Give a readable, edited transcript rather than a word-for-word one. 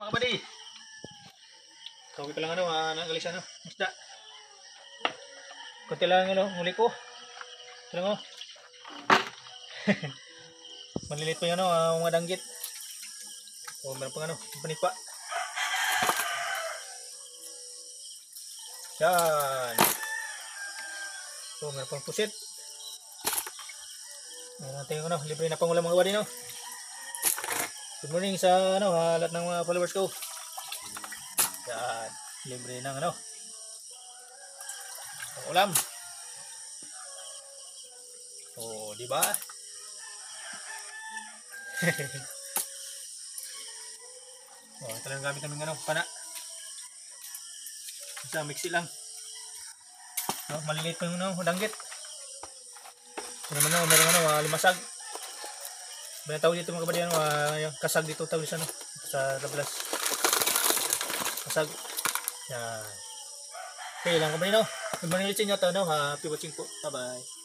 mga buddy. Tawag ko lang nagalis isda. Kunti lang huli ko. Ito lang Malilit pa yung mga danggit. Meron pang panipa. Yan. Meron pang pusit. Meron natin libre na pang ulam mga buddy Good morning sa lahat ng mga followers ko. Yan, libre ng ulam. Di ba? Ito lang gamit namin pana. Isa mixi lang. Maliliit pa yung danggit. Ito naman meron limasag. May tawag dito mga kabady yung kasag dito tawag sa tablas. Kasag. Yan. Okay lang kabady Good morning ulit sa inyo Happy watching po. Bye bye.